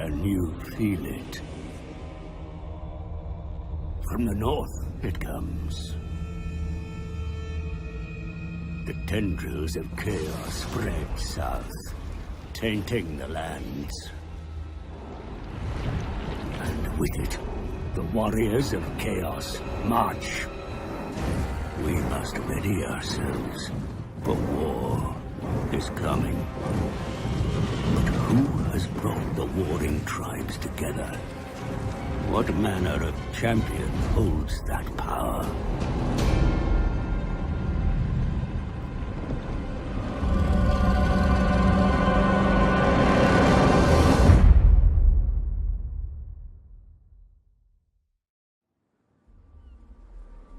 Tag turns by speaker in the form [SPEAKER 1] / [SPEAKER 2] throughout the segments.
[SPEAKER 1] Can you feel it? From the north it comes. The tendrils of chaos spread south, tainting the lands. And with it, the warriors of chaos march. We must ready ourselves, for war is coming. But who has brought the warring tribes together? What manner of champion holds that power?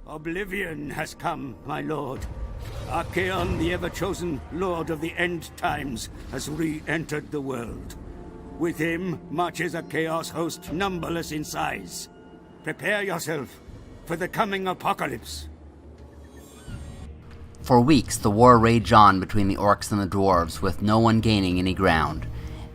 [SPEAKER 1] Oblivion has come, my lord. Archaon, the ever-chosen lord of the end times, has re-entered the world. With him marches a chaos host numberless in size. Prepare yourself for the coming apocalypse.
[SPEAKER 2] For weeks, the war raged on between the orcs and the dwarves, with no one gaining any ground.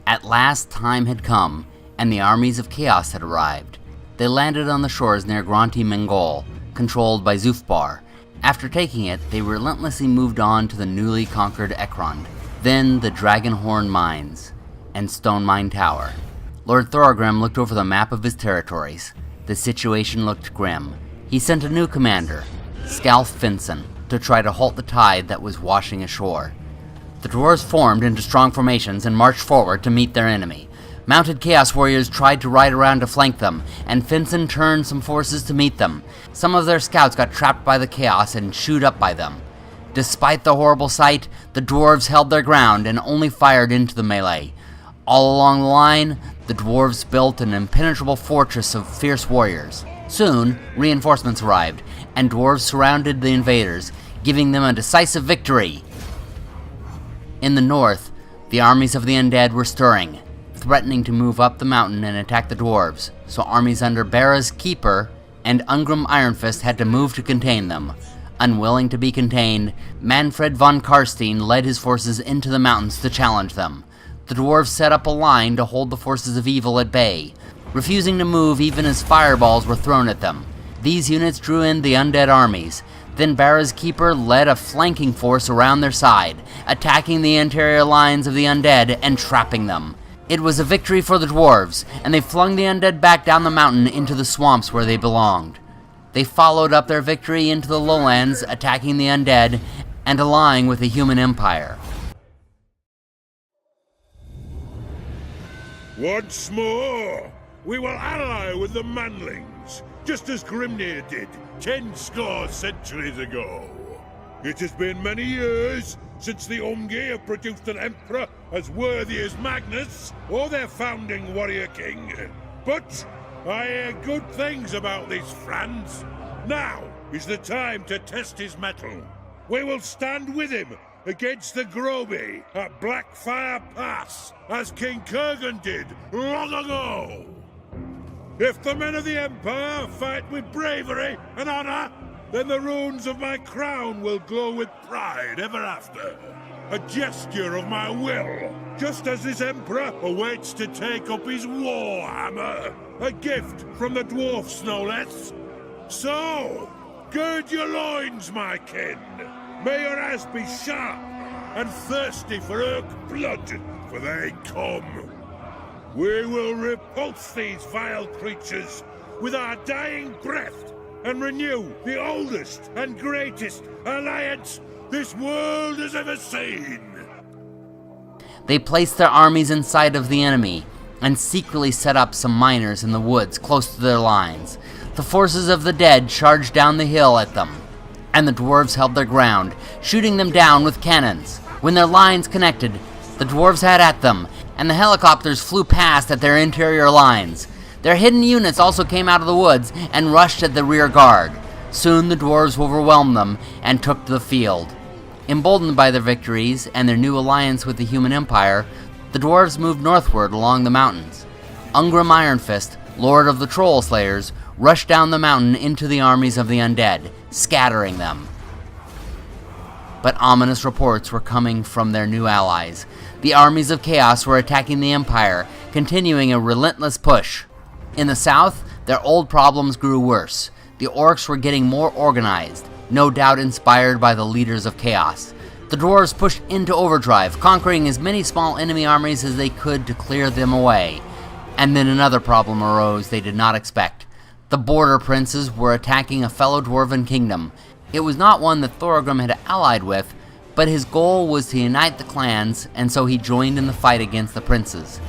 [SPEAKER 2] At last, time had come, and the armies of chaos had arrived. They landed on the shores near Granti Mengol, controlled by Zufbar. After taking it, they relentlessly moved on to the newly conquered Ekrond, then the Dragonhorn Mines, and Stone Mine Tower. Lord Thorgrim looked over the map of his territories. The situation looked grim. He sent a new commander, Scalf Finson, to try to halt the tide that was washing ashore. The dwarves formed into strong formations and marched forward to meet their enemy. Mounted Chaos Warriors tried to ride around to flank them, and Finson turned some forces to meet them. Some of their scouts got trapped by the chaos and chewed up by them. Despite the horrible sight, the dwarves held their ground and only fired into the melee. All along the line, the dwarves built an impenetrable fortress of fierce warriors. Soon, reinforcements arrived, and dwarves surrounded the invaders, giving them a decisive victory. In the north, the armies of the undead were stirring, threatening to move up the mountain and attack the dwarves, so armies under Bera's Keeper and Ungrim Ironfist had to move to contain them. Unwilling to be contained, Manfred von Karstein led his forces into the mountains to challenge them. The dwarves set up a line to hold the forces of evil at bay, refusing to move even as fireballs were thrown at them. These units drew in the undead armies. Then Bera's Keeper led a flanking force around their side, attacking the interior lines of the undead and trapping them. It was a victory for the dwarves, and they flung the undead back down the mountain into the swamps where they belonged. They followed up their victory into the lowlands, attacking the undead and allying with the human empire.
[SPEAKER 3] Once more, we will ally with the Manlings, just as Grimnir did 10 centuries ago. It has been many years since the Umgi have produced an emperor as worthy as Magnus or their founding warrior king. But I hear good things about this Franz. Now is the time to test his mettle. We will stand with him against the Groby at Blackfire Pass, as King Kurgan did long ago. If the men of the Empire fight with bravery and honor, then the runes of my crown will glow with pride ever after. A gesture of my will, just as this Emperor awaits to take up his Warhammer. A gift from the Dwarfs, no less. So, gird your loins, my kin. May your eyes be sharp and thirsty for Urk blood, for they come. We will repulse these vile creatures with our dying breath and renew the oldest and greatest alliance this world has ever seen.
[SPEAKER 2] They placed their armies in sight of the enemy and secretly set up some miners in the woods close to their lines. The forces of the dead charged down the hill at them, and the dwarves held their ground, shooting them down with cannons. When their lines connected, the dwarves had at them, and the helicopters flew past at their interior lines. Their hidden units also came out of the woods and rushed at the rear guard. Soon the dwarves overwhelmed them and took to the field. Emboldened by their victories and their new alliance with the human empire, the dwarves moved northward along the mountains. Ungrim Ironfist, lord of the Troll Slayers, rushed down the mountain into the armies of the undead, scattering them. But ominous reports were coming from their new allies. The armies of Chaos were attacking the Empire, continuing a relentless push. In the south, their old problems grew worse. The orcs were getting more organized, no doubt inspired by the leaders of Chaos. The dwarves pushed into overdrive, conquering as many small enemy armies as they could to clear them away. And then another problem arose they did not expect. The border princes were attacking a fellow dwarven kingdom. It was not one that Thorgrim had allied with, but his goal was to unite the clans, and so he joined in the fight against the princes.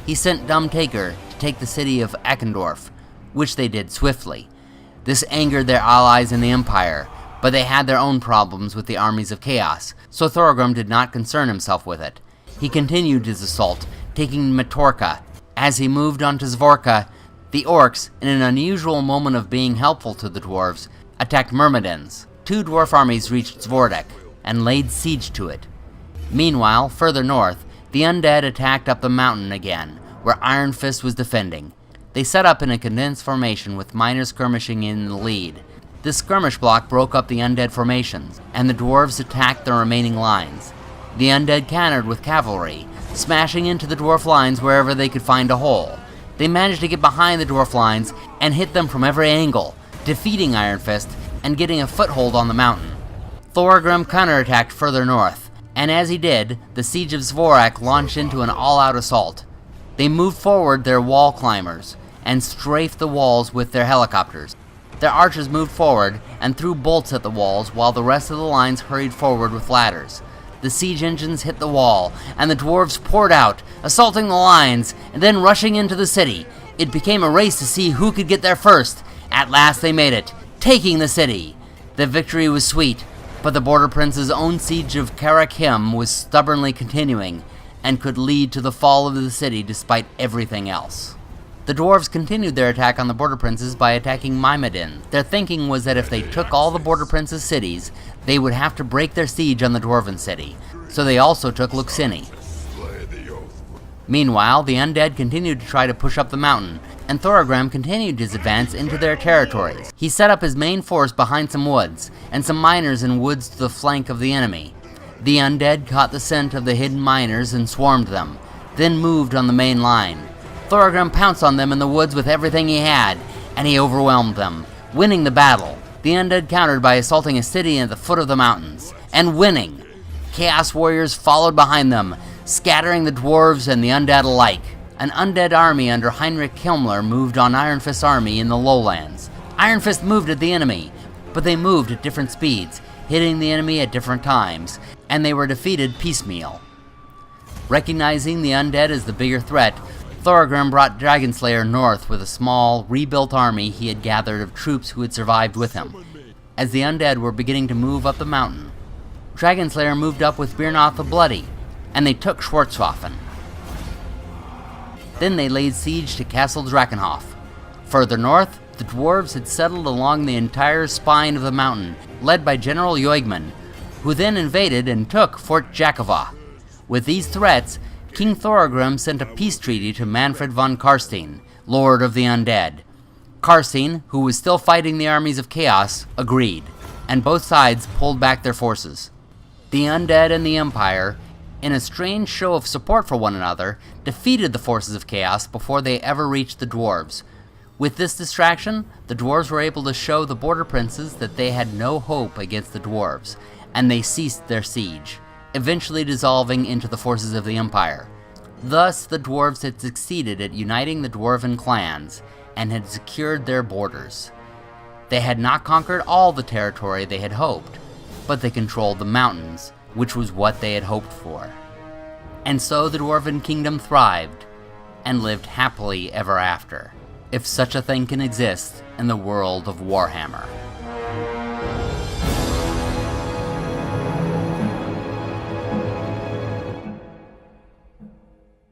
[SPEAKER 2] He sent Taker to take the city of Eckendorf, which they did swiftly. This angered their allies in the Empire, but they had their own problems with the armies of Chaos, so Thorgrim did not concern himself with it. He continued his assault, taking Matorka. As he moved on to Zvorka, the orcs, in an unusual moment of being helpful to the dwarves, attacked Myrmidons. 2 dwarf armies reached Zvordek and laid siege to it. Meanwhile, further north, the undead attacked up the mountain again, where Iron Fist was defending. They set up in a condensed formation with minor skirmishing in the lead. This skirmish block broke up the undead formations, and the dwarves attacked the remaining lines. The undead countered with cavalry, smashing into the dwarf lines wherever they could find a hole. They managed to get behind the dwarf lines and hit them from every angle, defeating Iron Fist and getting a foothold on the mountain. Thorgrim counterattacked further north, and as he did, the siege of Zvorak launched into an all-out assault. They moved forward their wall climbers and strafed the walls with their helicopters. Their archers moved forward and threw bolts at the walls while the rest of the lines hurried forward with ladders. The siege engines hit the wall, and the dwarves poured out, assaulting the lines, and then rushing into the city. It became a race to see who could get there first. At last they made it, taking the city. The victory was sweet, but the border prince's own siege of Karakim was stubbornly continuing, and could lead to the fall of the city despite everything else. The dwarves continued their attack on the border princes by attacking Myrmidon. Their thinking was that if they took all the border princes' cities, they would have to break their siege on the dwarven city, so they also took Luxini. Meanwhile, the undead continued to try to push up the mountain, and Thorgrim continued his advance into their territories. He set up his main force behind some woods, and some miners in woods to the flank of the enemy. The undead caught the scent of the hidden miners and swarmed them, then moved on the main line. Thorgrim pounced on them in the woods with everything he had, and he overwhelmed them, winning the battle. The undead countered by assaulting a city at the foot of the mountains, and winning. Chaos warriors followed behind them, scattering the dwarves and the undead alike. An undead army under Heinrich Himmler moved on Iron Fist's army in the lowlands. Iron Fist moved at the enemy, but they moved at different speeds, hitting the enemy at different times, and they were defeated piecemeal. Recognizing the undead as the bigger threat, Thorgrim brought Dragonslayer north with a small, rebuilt army he had gathered of troops who had survived with him. As the undead were beginning to move up the mountain, Dragonslayer moved up with Birnoth the Bloody, and they took Schwarzwaffen. Then they laid siege to Castle Drakenhof. Further north, the dwarves had settled along the entire spine of the mountain, led by General Joigman, who then invaded and took Fort Jakova. With these threats, King Thorgrim sent a peace treaty to Manfred von Karstein, Lord of the Undead. Karstein, who was still fighting the armies of Chaos, agreed, and both sides pulled back their forces. The Undead and the Empire, in a strange show of support for one another, defeated the forces of Chaos before they ever reached the dwarves. With this distraction, the dwarves were able to show the border princes that they had no hope against the dwarves, and they ceased their siege, eventually dissolving into the forces of the Empire. Thus, the dwarves had succeeded at uniting the dwarven clans, and had secured their borders. They had not conquered all the territory they had hoped, but they controlled the mountains, which was what they had hoped for. And so the dwarven kingdom thrived, and lived happily ever after, if such a thing can exist in the world of Warhammer.